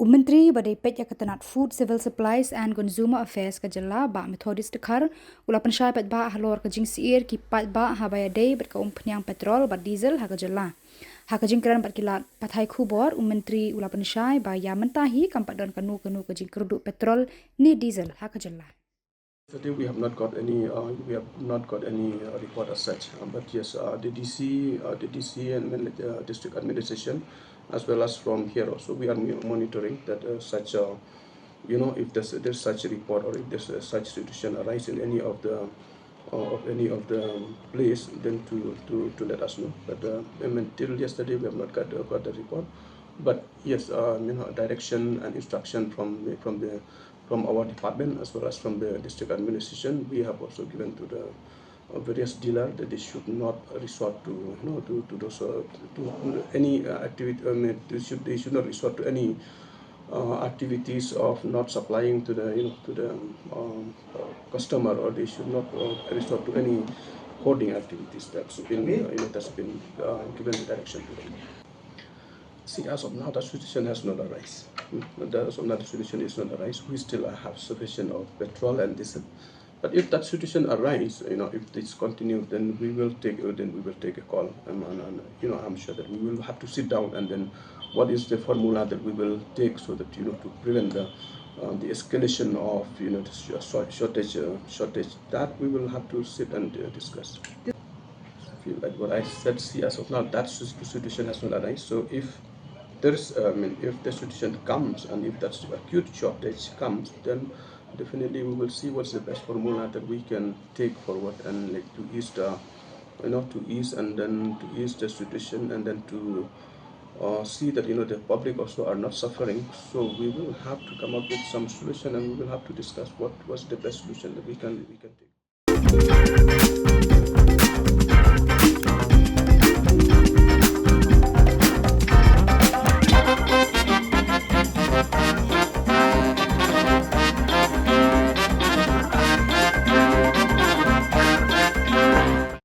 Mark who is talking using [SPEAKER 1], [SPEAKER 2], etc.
[SPEAKER 1] Myntri badai pet Ketanat Food, Civil Supplies and Consumer Affairs ke Jylla ba Methodist Dekhar ula Pynshai pet ba Halor ke jing siir ki pat ba habaya day bet ke Umphniang Petrol ba diesel ha ke Jylla. Ha ke jing keran bat kilat pathai Khubor Myntri ula Pynshai ba ya mentahi kampat don kanu ke jing keruduk petrol ni diesel ha ke Jylla.
[SPEAKER 2] Today we have not got any report as such, but yes, the DC and district administration, as well as from here also, we are monitoring that such if there's such a report or if there's such situation arise in any of the place, then to let us know. But till yesterday we have not got the report. But yes, direction and instruction from our department as well as from the district administration, we have also given to the various dealers that they should not resort to to those to any activity. They should not resort to any activities of not supplying to the customer, or they should not resort to any hoarding activities. That's been given the direction to them. See, as of now, that situation has not arisen. As of now, the situation is not arise. We still have sufficient of petrol and diesel. But if that situation arises, if this continues, then we will take a call, and I'm sure that we will have to sit down and then what is the formula that we will take so that to prevent the escalation of the shortage that we will have to sit and discuss. I feel like what I said. See, as of now, that situation has not arisen. So if there's, if the situation comes and if that acute shortage comes, then definitely we will see what's the best formula that we can take forward and to ease the, to ease the situation, and then to see that the public also are not suffering. So we will have to come up with some solution, and we will have to discuss what was the best solution that we can take.